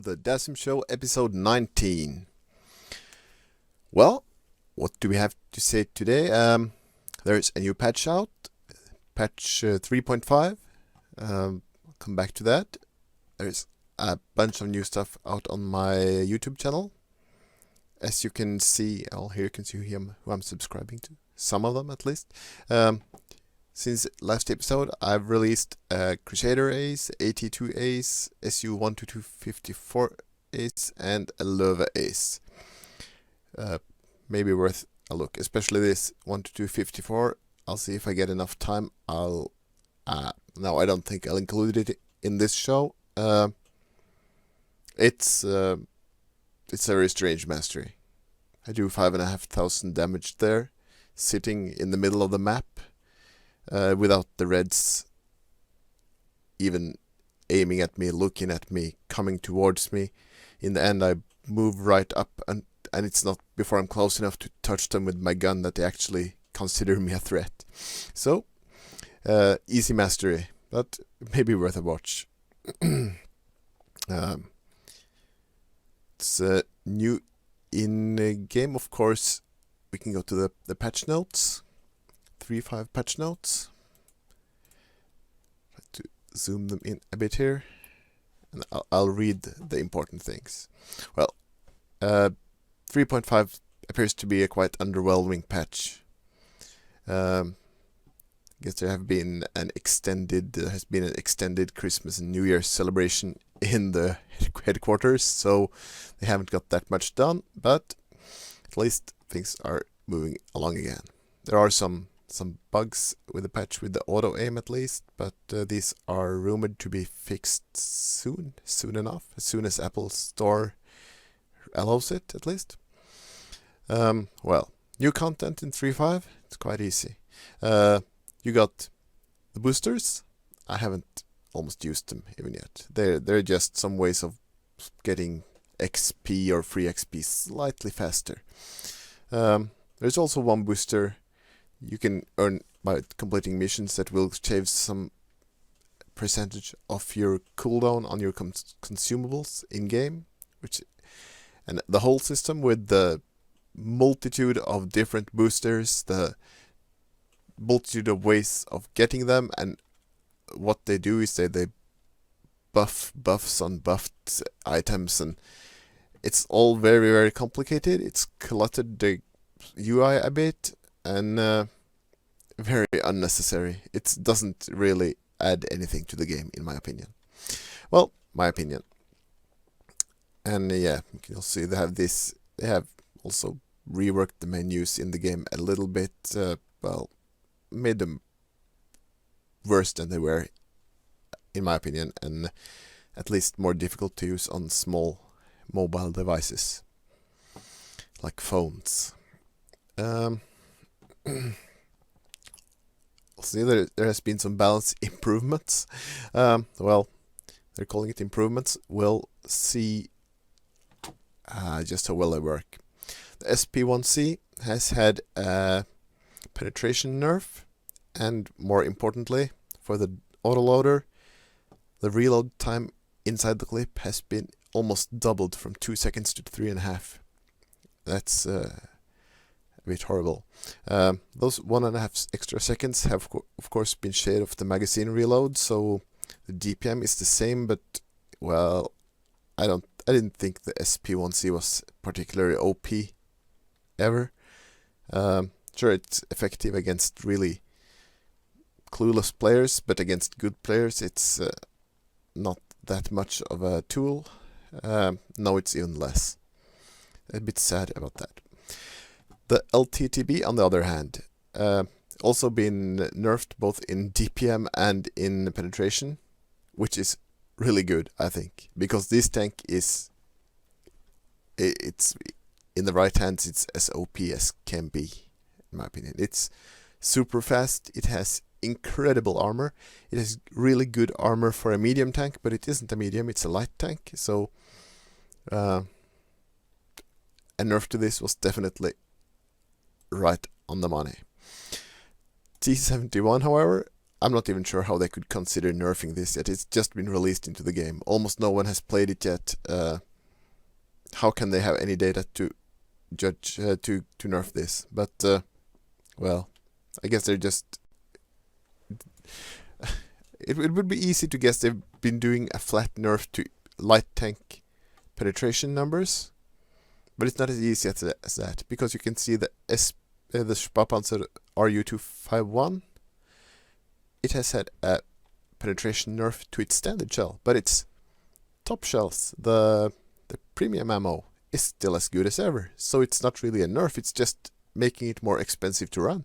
the Dassem Show, episode 19. Well, what do we have to say today? There's a new patch out, patch 3.5. I'll come back to that. There's a bunch of new stuff out on my YouTube channel. As you can see, here you can see who I'm subscribing to. Some of them, at least. Since last episode, I've released Crusader Ace, AT2 Ace, SU-12254 Ace, and a Löwe Ace. Maybe worth a look, especially this 12254. I'll see if I get enough time. No, I don't think I'll include it in this show. It's a very strange mastery. I do 5,500 damage there, sitting in the middle of the map. Without the Reds even aiming at me, looking at me, coming towards me. In the end, I move right up, and it's not before I'm close enough to touch them with my gun that they actually consider me a threat. So, easy mastery, but maybe worth a watch. It's new in game, of course. We can go to the patch notes. 3.5 patch notes. Try to zoom them in a bit here, and I'll read the important things. Well, 3.5 appears to be a quite underwhelming patch. I guess there has been an extended Christmas and New Year's celebration in the headquarters, so they haven't got that much done, but at least things are moving along again. There are some bugs with the patch with the auto aim at least, but these are rumored to be fixed soon enough, as soon as Apple Store allows it at least. Well, new content in 3.5, it's quite easy. You got the boosters. I haven't almost used them even yet. They're just some ways of getting XP or free XP slightly faster. There's also one booster you can earn by completing missions that will shave some percentage of your cooldown on your consumables in game, and the whole system with the multitude of different boosters, the multitude of ways of getting them, and what they do is they buffs on buffed items, and it's all very, very complicated. It's cluttered the UI a bit, and very unnecessary. It doesn't really add anything to the game, in my opinion. Well, my opinion. And yeah, you can also see they have also reworked the menus in the game a little bit. Well, made them worse than they were, in my opinion, and at least more difficult to use on small mobile devices like phones. See, there has been some balance improvements. Well, they're calling it improvements. We'll see just how well they work. The SP1C has had a penetration nerf, and more importantly, for the autoloader, the reload time inside the clip has been almost doubled from 2 seconds to 3.5. That's a bit horrible. Those 1.5 extra seconds have of course been shaved off the magazine reload, so the DPM is the same, but well, I didn't think the SP1C was particularly OP ever. Sure, it's effective against really clueless players, but against good players it's not that much of a tool. Now it's even less. A bit sad about that. The LTTB, on the other hand, also been nerfed both in DPM and in penetration, which is really good, I think, because this tank it's in the right hands, it's as OP as can be, in my opinion. It's super fast. It has incredible armor. It has really good armor for a medium tank, but it isn't a medium, it's a light tank. So a nerf to this was definitely right on the money. T71, however, I'm not even sure how they could consider nerfing this yet. It's just been released into the game. Almost no one has played it yet. How can they have any data to judge to nerf this? But well, I guess they're just. It would be easy to guess they've been doing a flat nerf to light tank penetration numbers, but it's not as easy as that, because you can see the Sparpanzer RU251. It has had a penetration nerf to its standard shell, but its top shells, the premium ammo, is still as good as ever. So it's not really a nerf, it's just making it more expensive to run.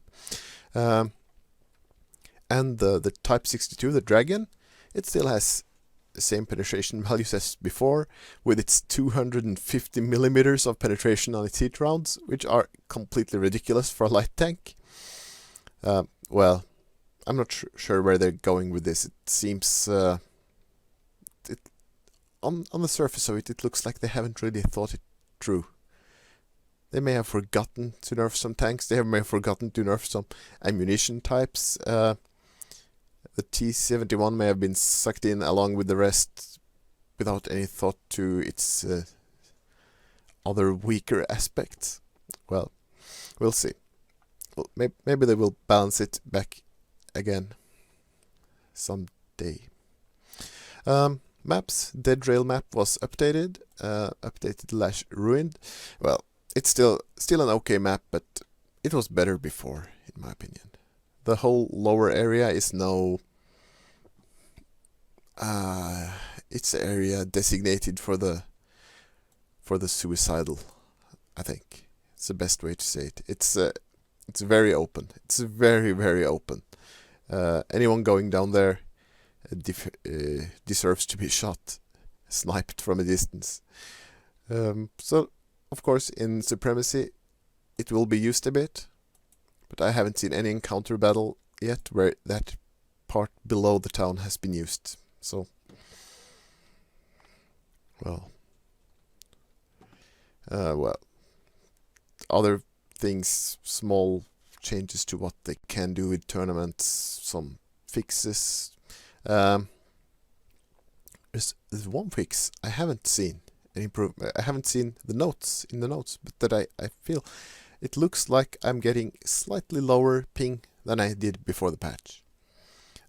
And the Type 62, the Dragon, it still has the same penetration values as before, with its 250 millimeters of penetration on its heat rounds, which are completely ridiculous for a light tank. Well, I'm not sure where they're going with this. It seems on the surface of it, it looks like they haven't really thought it through. They may have forgotten to nerf some tanks. They may have forgotten to nerf some ammunition types. The T-71 may have been sucked in along with the rest without any thought to its other weaker aspects. Well, we'll see. Well, maybe they will balance it back again someday. Maps. Dead Rail map was updated. Updated / ruined. Well, it's still an okay map, but it was better before, in my opinion. The whole lower area is now it's the area designated for the suicidal. I think it's the best way to say it. It's very open. It's very, very open. Anyone going down there deserves to be shot, sniped from a distance. So, of course, in Supremacy, it will be used a bit, but I haven't seen any encounter battle yet where that part below the town has been used. So, well, other things, small changes to what they can do with tournaments, some fixes. There's one fix I haven't seen an improvement. I haven't seen the notes in the notes, but that I feel it looks like I'm getting slightly lower ping than I did before the patch.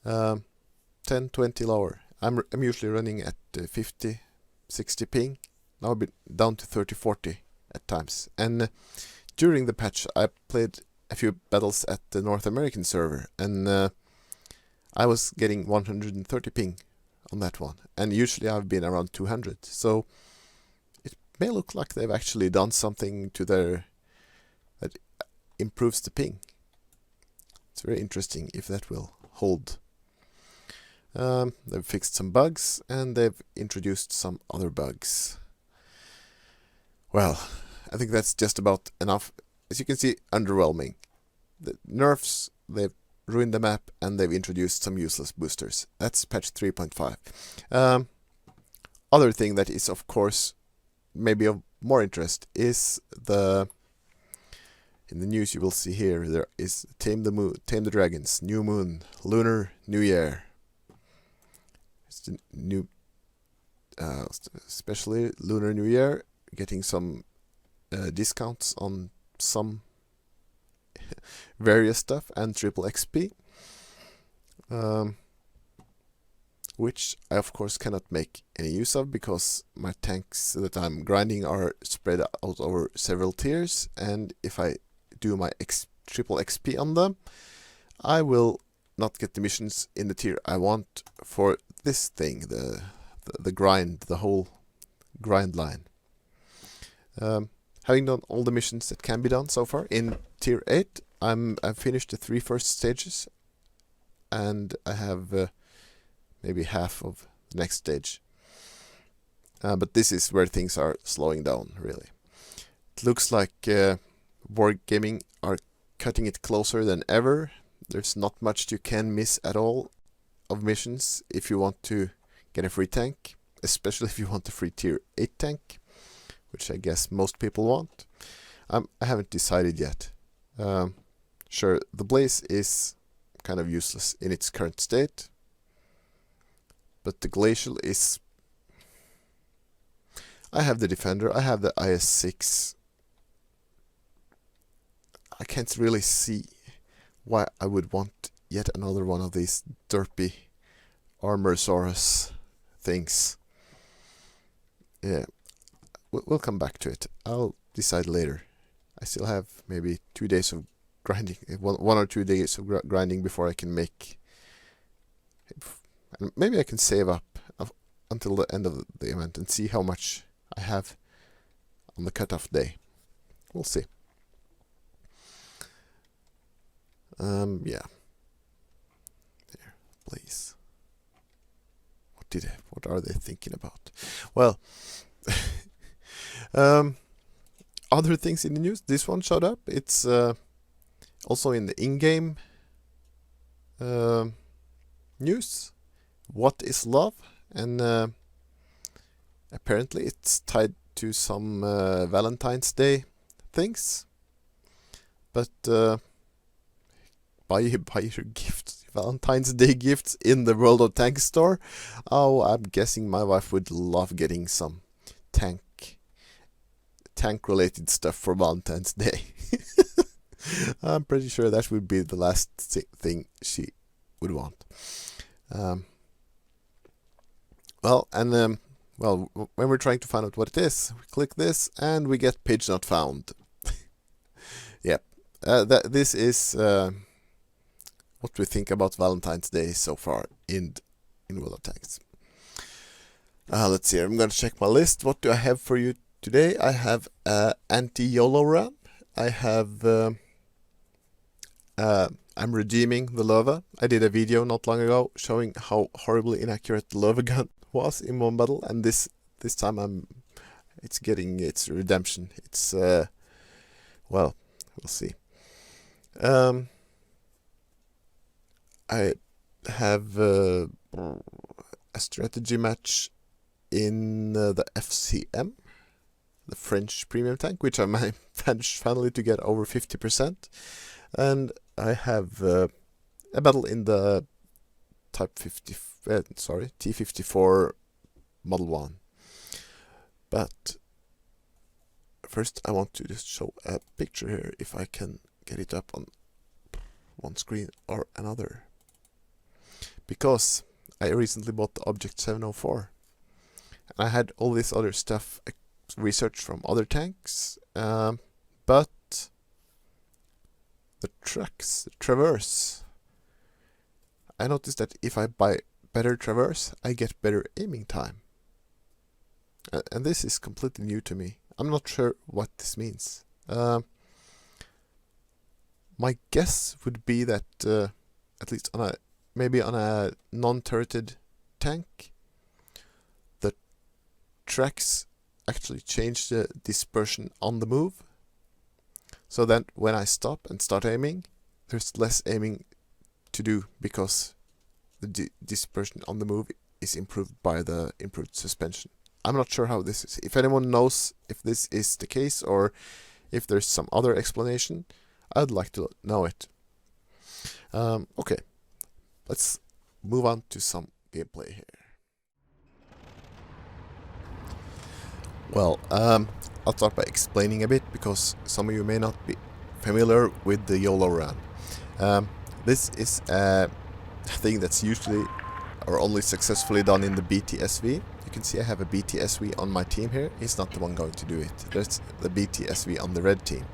10, 20 lower. I'm usually running at 50, 60 ping. Now I've been down to 30, 40 at times. And during the patch, I played a few battles at the North American server, and I was getting 130 ping on that one. And usually I've been around 200. So it may look like they've actually done something to their that improves the ping. It's very interesting if that will hold. They've fixed some bugs, and they've introduced some other bugs. Well, I think that's just about enough. As you can see, underwhelming. The nerfs, they've ruined the map, and they've introduced some useless boosters. That's patch 3.5. Other thing that is, of course, maybe of more interest is in the news you will see here, there is Tame the Dragons, New Moon, Lunar New Year. It's the new, especially Lunar New Year, getting some discounts on some various stuff and triple XP, which I of course cannot make any use of because my tanks that I'm grinding are spread out over several tiers, and if I do my triple XP on them, I will not get the missions in the tier I want for this thing, the grind, the whole grind line. Having done all the missions that can be done so far in tier 8, I've finished the 3 first stages, and I have maybe half of the next stage. But this is where things are slowing down, really. It looks like Wargaming are cutting it closer than ever. There's not much you can miss at all of missions if you want to get a free tank, especially if you want a free tier 8 tank, which I guess most people want. I haven't decided yet. Sure, the Blaze is kind of useless in its current state. But the Glacial is... I have the Defender, I have the IS-6. I can't really see why I would want yet another one of these derpy Armorosaurus things. Yeah, we'll come back to it. I'll decide later. I still have maybe 2 days of grinding, one or 2 days of grinding before I can make... Maybe I can save up until the end of the event and see how much I have on the cutoff day. We'll see. Yeah. There, please. What are they thinking about? Well, other things in the news. This one showed up. It's also in the in-game news. What is love? And apparently it's tied to some Valentine's Day things. But buy your gifts, Valentine's Day gifts in the World of Tanks store. Oh, I'm guessing my wife would love getting some tank related stuff for Valentine's Day. I'm pretty sure that would be the last thing she would want. Well, when we're trying to find out what it is, we click this and we get page not found. Yep, this is what we think about Valentine's Day so far in World of Tanks. Let's see. I'm going to check my list. What do I have for you today? I have anti-YOLO run. I have I'm redeeming the Lova. I did a video not long ago showing how horribly inaccurate the Lova gun was in one battle, and this time it's getting its redemption. It's well, we'll see. I have a strategy match in the FCM, the French premium tank, which I managed finally to get over 50%, and I have a battle in the T54 Model 1. But first I want to just show a picture here, if I can get it up on one screen or another. Because I recently bought the Object 704. And I had all this other stuff researched from other tanks, but the trucks, the Traverse, I noticed that if I buy better Traverse, I get better aiming time. And this is completely new to me. I'm not sure what this means. My guess would be that, at least maybe on a non-turreted tank, the tracks actually change the dispersion on the move. So then when I stop and start aiming, there's less aiming to do because the dispersion on the move is improved by the improved suspension. I'm not sure how this is. If anyone knows if this is the case or if there's some other explanation, I'd like to know it. Okay, let's move on to some gameplay here. Well, I'll start by explaining a bit because some of you may not be familiar with the YOLO run. This is a thing that's usually or only successfully done in the BTSV. You can see I have a BTSV on my team here. He's not the one going to do it. There's the BTSV on the red team.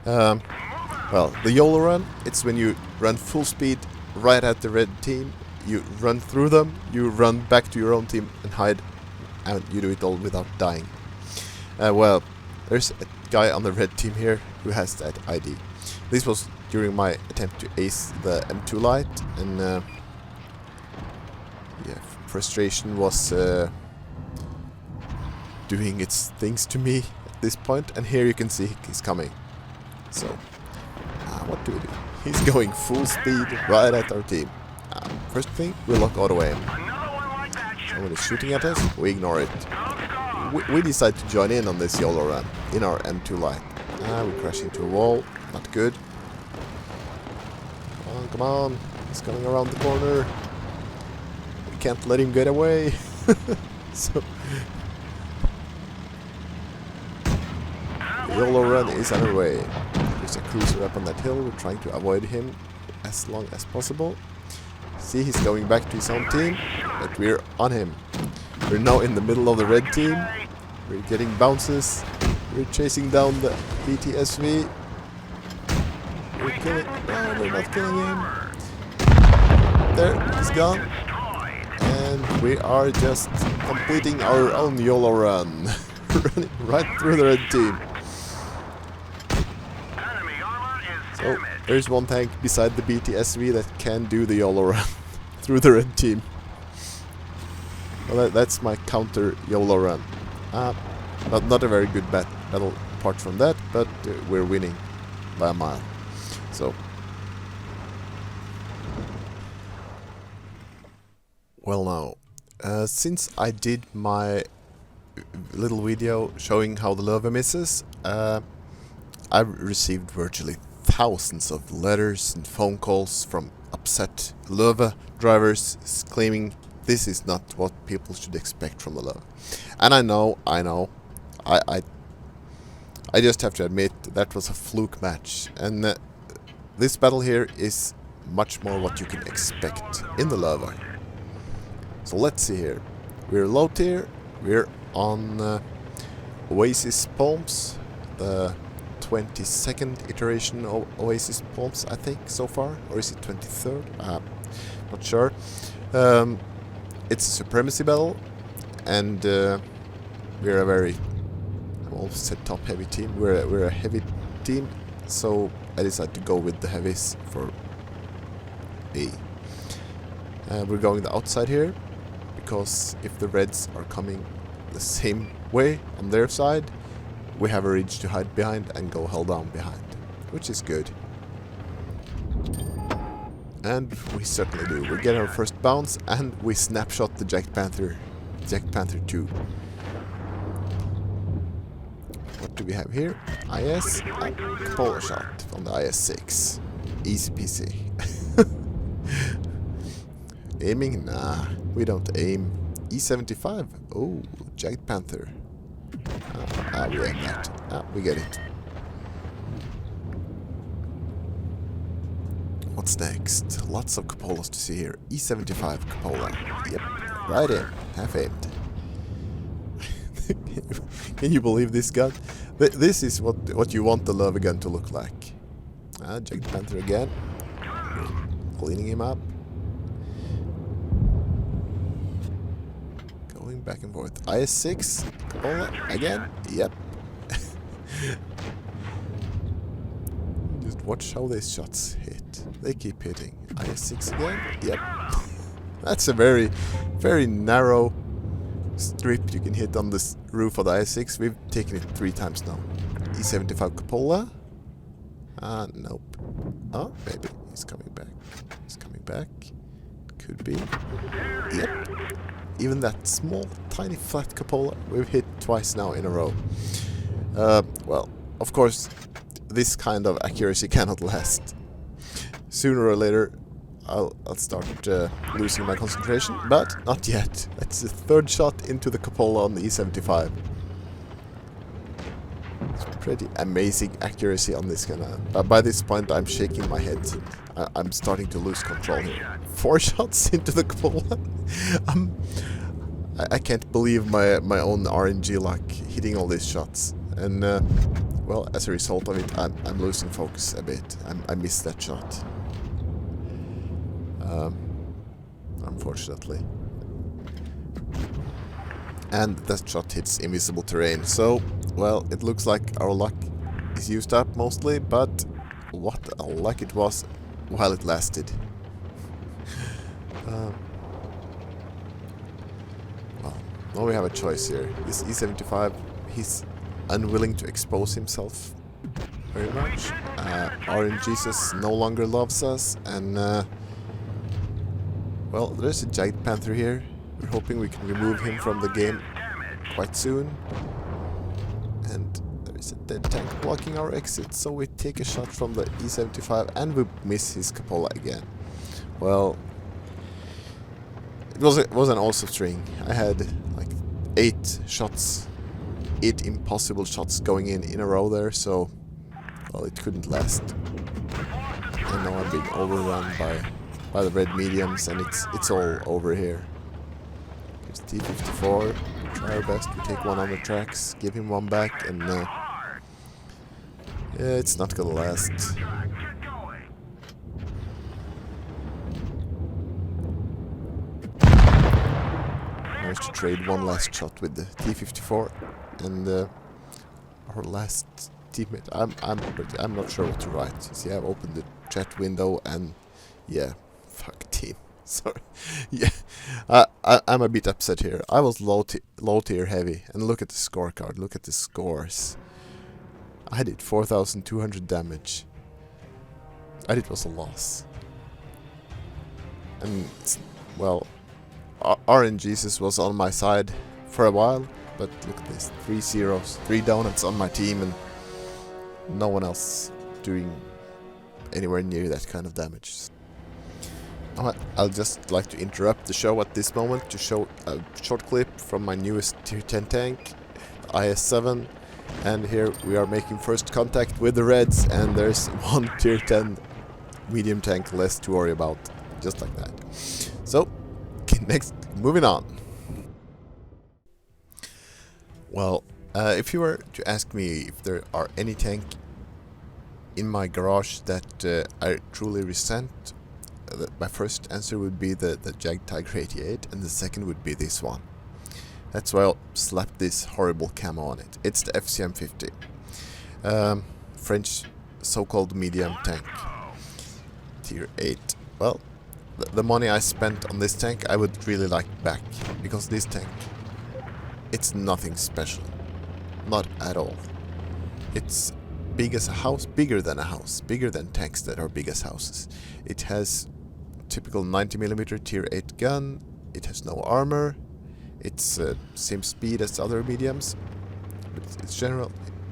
Well, the YOLO run, it's when you run full speed right at the red team. You run through them, you run back to your own team and hide, and you do it all without dying. Well, there's a guy on the red team here who has that ID. This was during my attempt to ace the M2 Lite, and yeah, frustration was doing its things to me at this point, and here you can see he's coming. So, what do we do? He's going full speed right at our team. First thing, we lock auto aim. Someone is shooting at us, we ignore it. We decide to join in on this YOLO run in our M2 Lite. We crash into a wall, not good. Come on, come on. He's coming around the corner. We can't let him get away. So the YOLO run is underway. There's a cruiser up on that hill. We're trying to avoid him as long as possible. See, he's going back to his own team, but we're on him. We're now in the middle of the red team. We're getting bounces. We're chasing down the BTSV. We're killing... No, we're not killing him. There, he's gone. And we are just completing our own YOLO run. Running right through the red team. So, there's one tank beside the BTSV that can do the YOLO run through the red team. Well, that's my counter YOLO run. Not a very good battle apart from that, but we're winning by a mile. So, well now, since I did my little video showing how the Löwe misses, I've received virtually thousands of letters and phone calls from upset Löwe drivers claiming this is not what people should expect from the Löwe. And I know, I just have to admit that was a fluke match, and this battle here is much more what you can expect in the Löwe. So let's see here. We're low tier, we're on Oasis Palms, the 22nd iteration of Oasis Palms, I think, so far, or is it 23rd? Not sure. It's a supremacy battle, and we're a very, I almost said top heavy team. We're a heavy team, so I decided to go with the heavies for A. We're going the outside here, because if the reds are coming the same way on their side, we have a ridge to hide behind and go hell down behind, which is good. And we certainly do. We get our first bounce and we snapshot the Jack Panther 2. What do we have here? IS, a polar shot from the IS-6. Easy peasy. Aiming? Nah, we don't aim. E75. Oh, Jack Panther. We aim that. We get it. What's next? Lots of cupolas to see here. E75 cupola. Yep, right in. Half aimed. Can you believe this gun? This is what you want the Löwe gun to look like. Jack Panther again. Cleaning him up. Going back and forth. IS-6 cupola again. Yep. Just watch how these shots hit. They keep hitting. IS-6 again? Yep. That's a very, very narrow strip you can hit on this roof of the IS-6. We've taken it 3 times now. E75 cupola? Nope. Oh, maybe. He's coming back. He's coming back. Could be. Yep. Even that small, tiny, flat cupola we've hit twice now in a row. Well, of course, this kind of accuracy cannot last. Sooner or later, I'll start losing my concentration, but not yet. That's the 3rd shot into the cupola on the E75. It's pretty amazing accuracy on this gun. By this point, I'm shaking my head. I'm starting to lose control here. 4 shots into the cupola. I can't believe my own RNG luck hitting all these shots. And well, as a result of it, I'm losing focus a bit. I missed that shot. Unfortunately. And that shot hits invisible terrain. So, well, it looks like our luck is used up mostly, but what a luck it was while it lasted. Well, now we have a choice here. This E75, he's unwilling to expose himself very much. RNGesus no longer loves us, and well, there's a Giant Panther here. We're hoping we can remove him from the game quite soon. And there is a dead tank blocking our exit, so we take a shot from the E75 and we miss his cupola again. Well, it was an awesome string. I had like 8 shots, 8 impossible shots going in a row there, so well, it couldn't last. And now I'm being overrun by the red mediums, and it's all over here. Here's T-54. Try our best. We take one on the tracks, give him one back, and yeah, it's not gonna last. Managed to trade one last shot with the T-54, and our last teammate. I'm not sure what to write. See, I've opened the chat window, and yeah, fuck team. Sorry. Yeah, I'm a bit upset here. I was low tier heavy, and look at the scorecard. Look at the scores. I did 4,200 damage. I did was a loss. And well, RNGesus was on my side for a while, but look at this: 3 zeros, 3 donuts on my team, and no one else doing anywhere near that kind of damage. I'll just like to interrupt the show at this moment to show a short clip from my newest tier 10 tank, the IS-7, and here we are making first contact with the Reds, and there's one tier 10 medium tank less to worry about, just like that. So, next, moving on. Well, if you were to ask me if there are any tank in my garage that I truly resent, my first answer would be the Jag Tiger 88, and the second would be this one. That's why I'll slap this horrible camo on it. It's the FCM 50. French so-called medium tank. Tier 8. Well, the money I spent on this tank I would really like back, because this tank, it's nothing special. Not at all. It's big as a house, bigger than a house, bigger than tanks that are big as houses. It has typical 90mm tier 8 gun, it has no armor, it's same speed as other mediums, but it's general,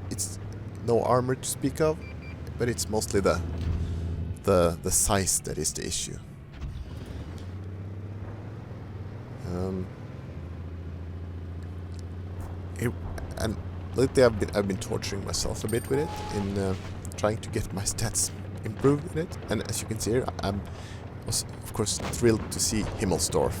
it's no armor to speak of, but it's mostly the size that is the issue. And lately I've been torturing myself a bit with it in trying to get my stats improved in it, and as you can see here, I was of course thrilled to see Himmelsdorf.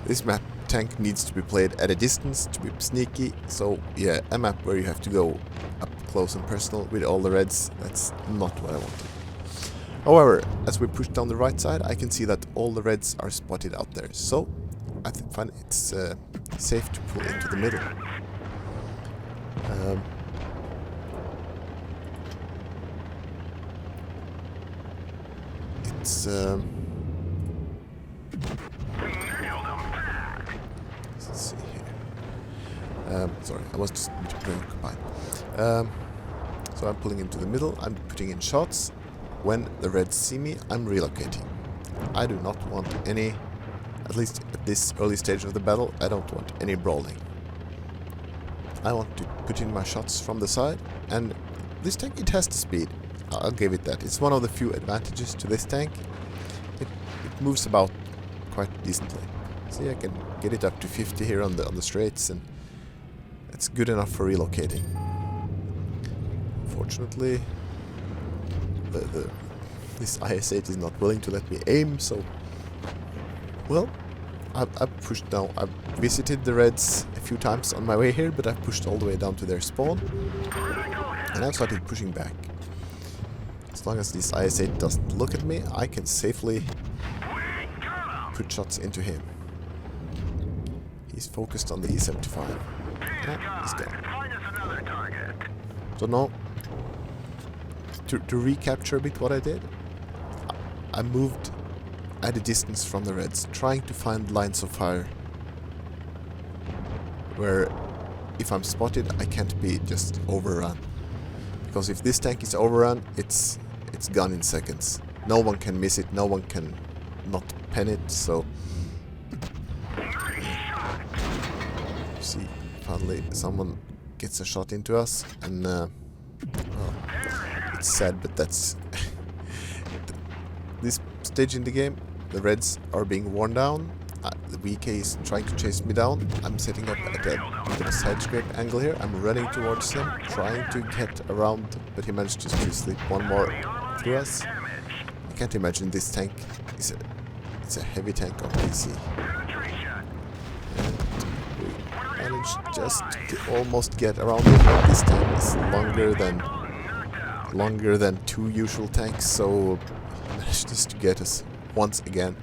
This map tank needs to be played at a distance to be sneaky, so yeah, a map where you have to go up close and personal with all the Reds, that's not what I wanted. However, as we push down the right side, I can see that all the Reds are spotted out there, so I find it's safe to pull into the middle. Let's see here. Sorry, I was just a bit preoccupied. So I'm pulling into the middle, I'm putting in shots. When the Reds see me, I'm relocating. I do not want any, at least at this early stage of the battle, I don't want any brawling. I want to put in my shots from the side, and this tank, it has the speed. I'll give it that. It's one of the few advantages to this tank. It moves about quite decently. See, I can get it up to 50 here on the straights, and that's good enough for relocating. Unfortunately, this IS-8 is not willing to let me aim, so well, I've pushed down. I've visited the Reds a few times on my way here, but I've pushed all the way down to their spawn, and I've started pushing back. As long as this IS-8 doesn't look at me, I can safely put shots into him. He's focused on the E75. Yeah, he's gone. So now, to recapture a bit what I did, I moved at a distance from the Reds, trying to find lines of fire where if I'm spotted I can't be just overrun. Because if this tank is overrun, it's gone in seconds. No one can miss it, no one can not pen it, so yeah. See, finally someone gets a shot into us, and well, it's sad, but that's this stage in the game, the Reds are being worn down. The VK is trying to chase me down. I'm setting up at a side scrape angle here. I'm running towards him, trying to get around, but he managed to slip one more through us. I can't imagine this tank is it's a heavy tank on PC. And we managed just to almost get around it, but this tank is longer than two usual tanks, so he managed just to get us once again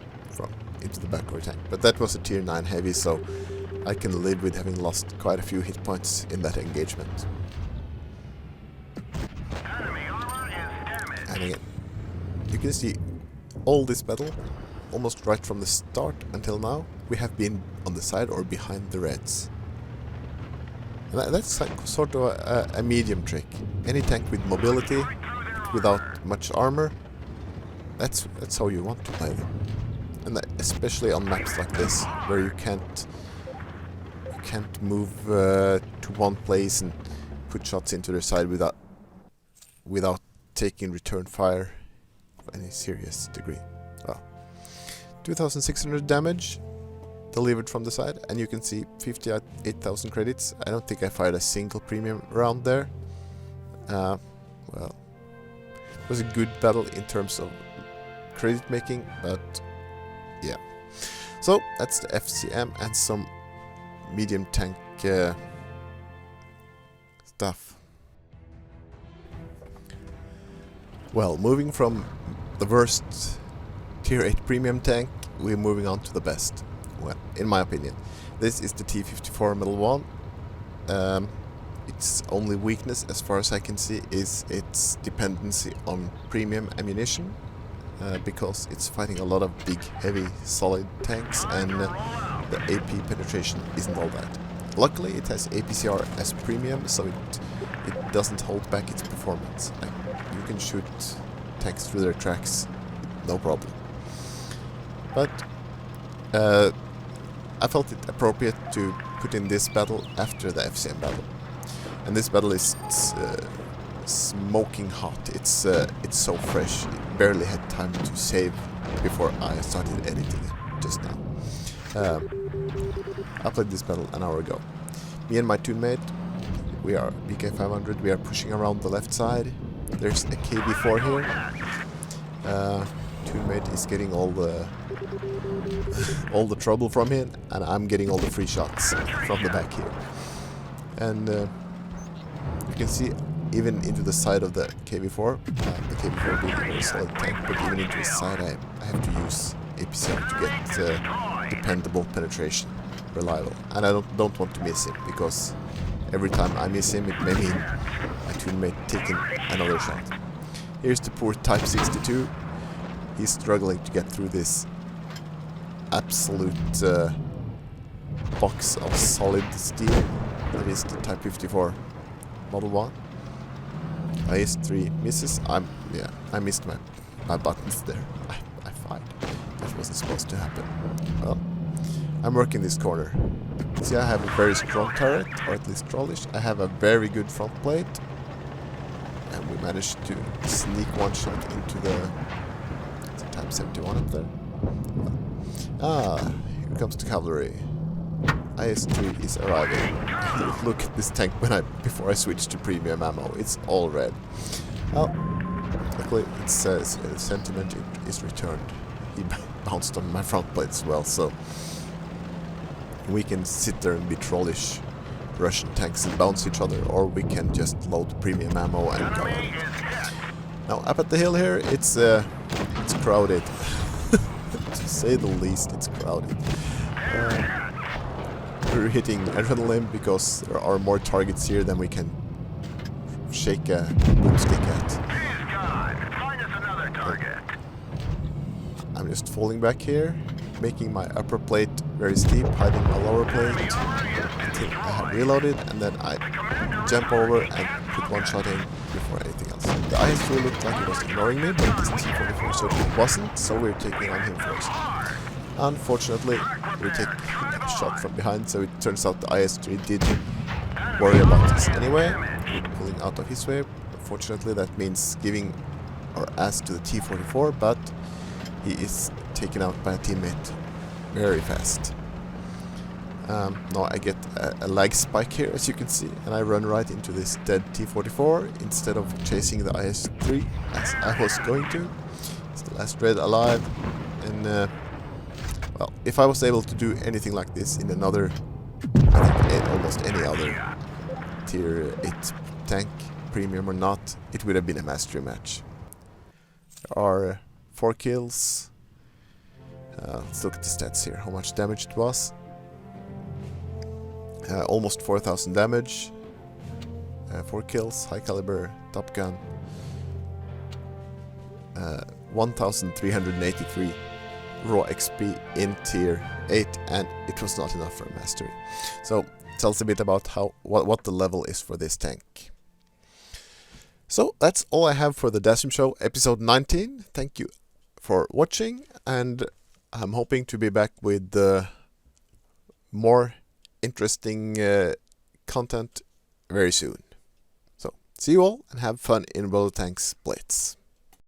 into the back of our tank. But that was a tier 9 heavy, so I can live with having lost quite a few hit points in that engagement. And again, you can see all this battle, almost right from the start until now, we have been on the side or behind the Reds. And that's like sort of a medium trick. Any tank with mobility, without much armor, that's how you want to play them. And especially on maps like this, where you can't move to one place and put shots into their side without taking return fire of any serious degree. Well, 2,600 damage delivered from the side, and you can see 58,000 credits. I don't think I fired a single premium round there. Well, it was a good battle in terms of credit making, but yeah. So that's the FCM and some medium tank stuff. Well, moving from the worst tier 8 premium tank, we're moving on to the best. Well, in my opinion, this is the T-54 Medal 1. Its only weakness, as far as I can see, is its dependency on premium ammunition. Because it's fighting a lot of big, heavy, solid tanks, and the AP penetration isn't all that. Luckily, it has APCR as premium, so it doesn't hold back its performance. Like, you can shoot tanks through their tracks, no problem. But I felt it appropriate to put in this battle after the FCM battle, and this battle is smoking hot. It's so fresh. It barely had time to save before I started editing it just now. I played this battle an hour ago. Me and my teammate, we are BK500. We are pushing around the left side. There's a KB4 here. Teammate is getting all the trouble from him, and I'm getting all the free shots from the back here. And you can see even into the side of the KV4, the KV4 being a very solid tank, but even into the side I have to use APCR to get dependable penetration, reliable. And I don't want to miss him, because every time I miss him it may mean my teammate taking another shot. Here's the poor Type 62. He's struggling to get through this absolute box of solid steel that is the Type 54 Model 1. IS-3 misses. I missed my buttons there. I fired. That wasn't supposed to happen. Well, I'm working this corner. See, I have a very strong turret, or at least trollish. I have a very good front plate, and we managed to sneak one shot into the Type 71 up there. Well, here comes the cavalry. IS-3 is arriving. Look at this tank before I switch to premium ammo. It's all red. Well, luckily it says sentiment is returned. He bounced on my front plate as well, so we can sit there and be trollish Russian tanks and bounce each other, or we can just load premium ammo and go on. Now up at the hill here, it's crowded. To say the least, it's crowded. We're hitting adrenaline because there are more targets here than we can shake a boomstick at. I'm just falling back here, making my upper plate very steep, hiding my lower plate until I have reloaded, and then I jump over and put one shot in before anything else. The IS-3 looked like he was ignoring me, but this T-44 certainly wasn't, so we're taking on him first. Unfortunately, we take a shot from behind, so it turns out the IS-3 did worry about us anyway. We're pulling out of his way. Unfortunately, that means giving our ass to the T-44, but he is taken out by a teammate very fast. Now I get a lag spike here, as you can see, and I run right into this dead T-44 instead of chasing the IS-3 as I was going to. It's the last red alive, and well, if I was able to do anything like this in another, I think almost any other tier 8 tank, premium or not, it would have been a mastery match. There are 4 kills. Let's look at the stats here, how much damage it was. Almost 4,000 damage, 4 kills, high caliber, top gun, 1,383 raw XP in tier 8, and it was not enough for mastery. So tells a bit about what the level is for this tank. So that's all I have for the Dassem Show episode 19. Thank you for watching, and I'm hoping to be back with more interesting content very soon. So see you all and have fun in World of Tanks Blitz.